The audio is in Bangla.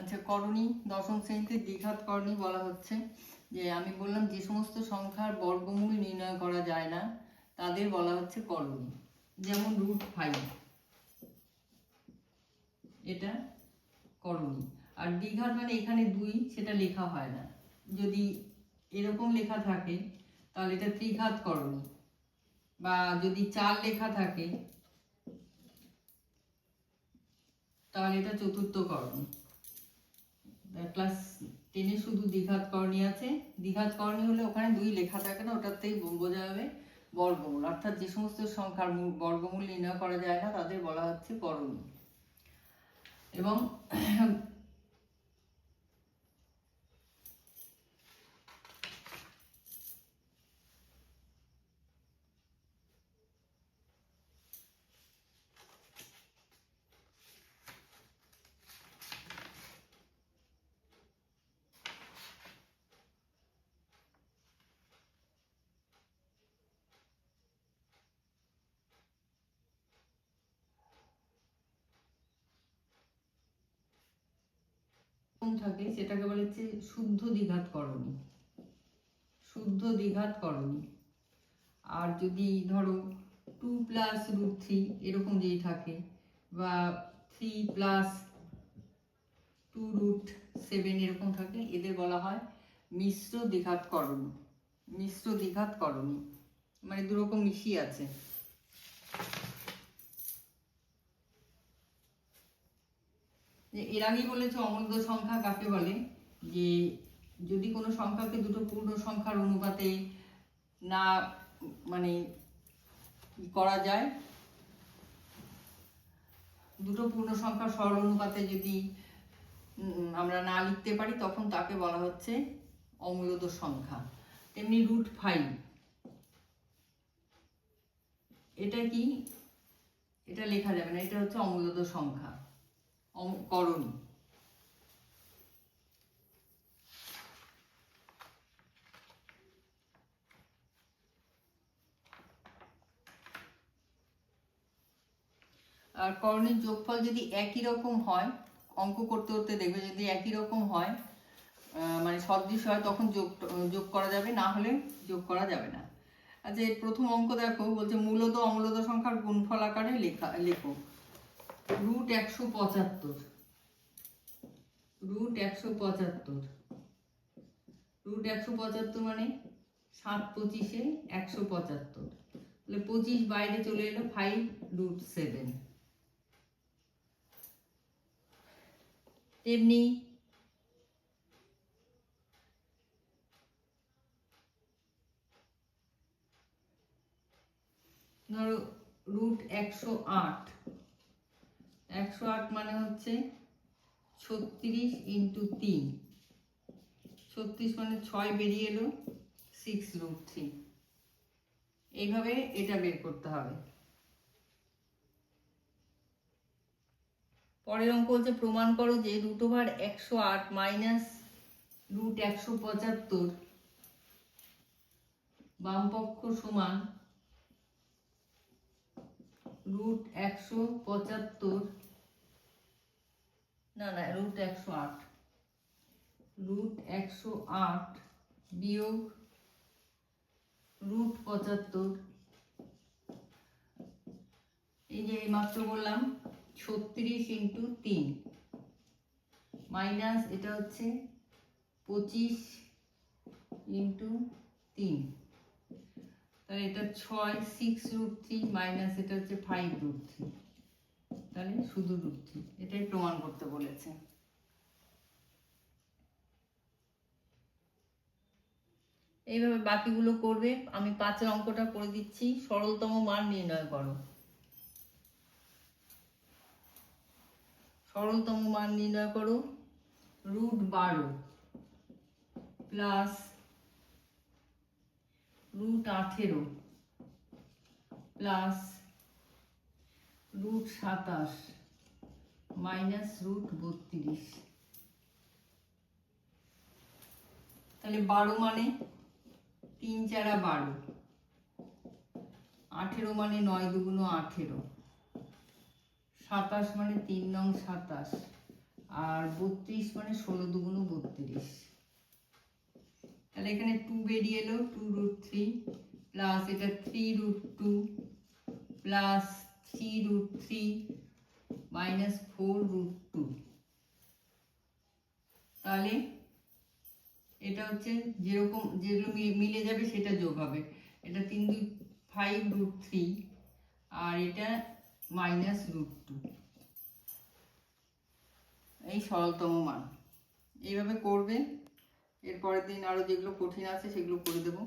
আচ্ছা, করণী দশম শ্রেণীতে দ্বিঘাত করণী বলা হচ্ছে যে আমি বললাম যে সমস্ত সংখ্যার বর্গমূল নির্ণয় করা যায় না তাদের বলা হচ্ছে করণী। যেমন √5, এটা করণী। আর দ্বিঘাত মানে এখানে 2, সেটা লেখা হয় না। যদি এরকম লেখা থাকে তাহলে এটা ত্রিঘাত করণী, বা যদি 4 লেখা থাকে তাহলে এটা চতুর্থ করণী। ক্লাস 10-এ শুধু দ্বিঘাত করণী আছে। দ্বিঘাত করণী হলে ওখানে 2 লেখা থাকে না, ওটাতেই বোঝা যাবে বর্গমূল। অর্থাৎ যে সমস্ত সংখ্যার বর্গমূল নির্ণয় করা যায় না তাদের বলা হচ্ছে করণী। এবং থাকে সেটাকে বলে হচ্ছে শুদ্ধ দ্বিঘাত করণী। শুদ্ধ দ্বিঘাত করণী। আর যদি ধরো 2 + √3 এরকম যেই থাকে, বা 3 + 2√7 এরকম থাকে, এদের বলা হয় মিশ্র দ্বিঘাত করণী। মিশ্র দ্বিঘাত করণী মানে দুরকম মিশিয়ে আছে। এর আগেই বলেছে অমূল্য সংখ্যা কাকে বলে, যে যদি কোনো সংখ্যাকে দুটো পূর্ণ সংখ্যার অনুপাতে না মানে করা যায়, দুটো পূর্ণ সংখ্যার সরল অনুপাতে যদি আমরা না লিখতে পারি তখন তাকে বলা হচ্ছে অমূল্য সংখ্যা। তেমনি √5, এটা কি, এটা লেখা যাবে না, এটা হচ্ছে অমূল্য সংখ্যা, করণী। আর করণীর যোগফল যদি একই রকম হয়, অঙ্ক করতে করতে দেখবে যদি একই রকম হয় মানে সদৃশ হয় তখন যোগ করা যাবে, না হলে যোগ করা যাবে না। আচ্ছা, এর প্রথম অঙ্ক দেখো, বলছে মূলত অমূলত সংখ্যার গুণফল আকারে লেখো। √175, √175 মানে 7 × 25 = 175, তাহলে 25 বাইরে চলে এলো, 5√7। তেমনি ধরো √108, 108 মানে হচ্ছে 36 × 3, 36 মানে 6 বেরিয়ে এলো, 6√3। এইভাবে এটা বের করতে হবে। পরের অঙ্ক হচ্ছে প্রমাণ করো যে √108 - √175 বামপক্ষ সমান √175, না √108 বিয়োগ √75। এই যে এইমাত্র বললাম 36 × 3 মাইনাস এটা হচ্ছে 25 × 3, তাহলে এটা 6, 6√3 মাইনাস এটা হচ্ছে 5√3, তাহলে শুধু √3। এটাই প্রমাণ করতে বলেছে। এইভাবে বাকিগুলো করবে। আমি 5-এর অঙ্কটা করে দিচ্ছি। সরলতম মান নির্ণয় করো। সরলতম মান নির্ণয় করো। √12 প্লাস √18 প্লাস √27 মাইনাস √32। তাহলে 12 মানে 3 × 4 = 12, 18 মানে 9 × 2 = 18, 27 মানে 3 × 9 = 27, আর 32 মানে 16 দুগুণ 32। তাহলে এখানে 2 বেরিয়ে এলো, 2√3 প্লাস এটা 3√2 প্লাস 3√3 মাইনাস 4√2। তাহলে এটা হচ্ছে যেরকম যেগুলো মিলে যাবে সেটা যোগ হবে। এটা 3 2 5√3 আর এটা মাইনাস √2, এই সরলতম মান। এইভাবে করবে। এর পরের দিন আরো যেগুলো কঠিন আছে সেগুলো করে দেবো।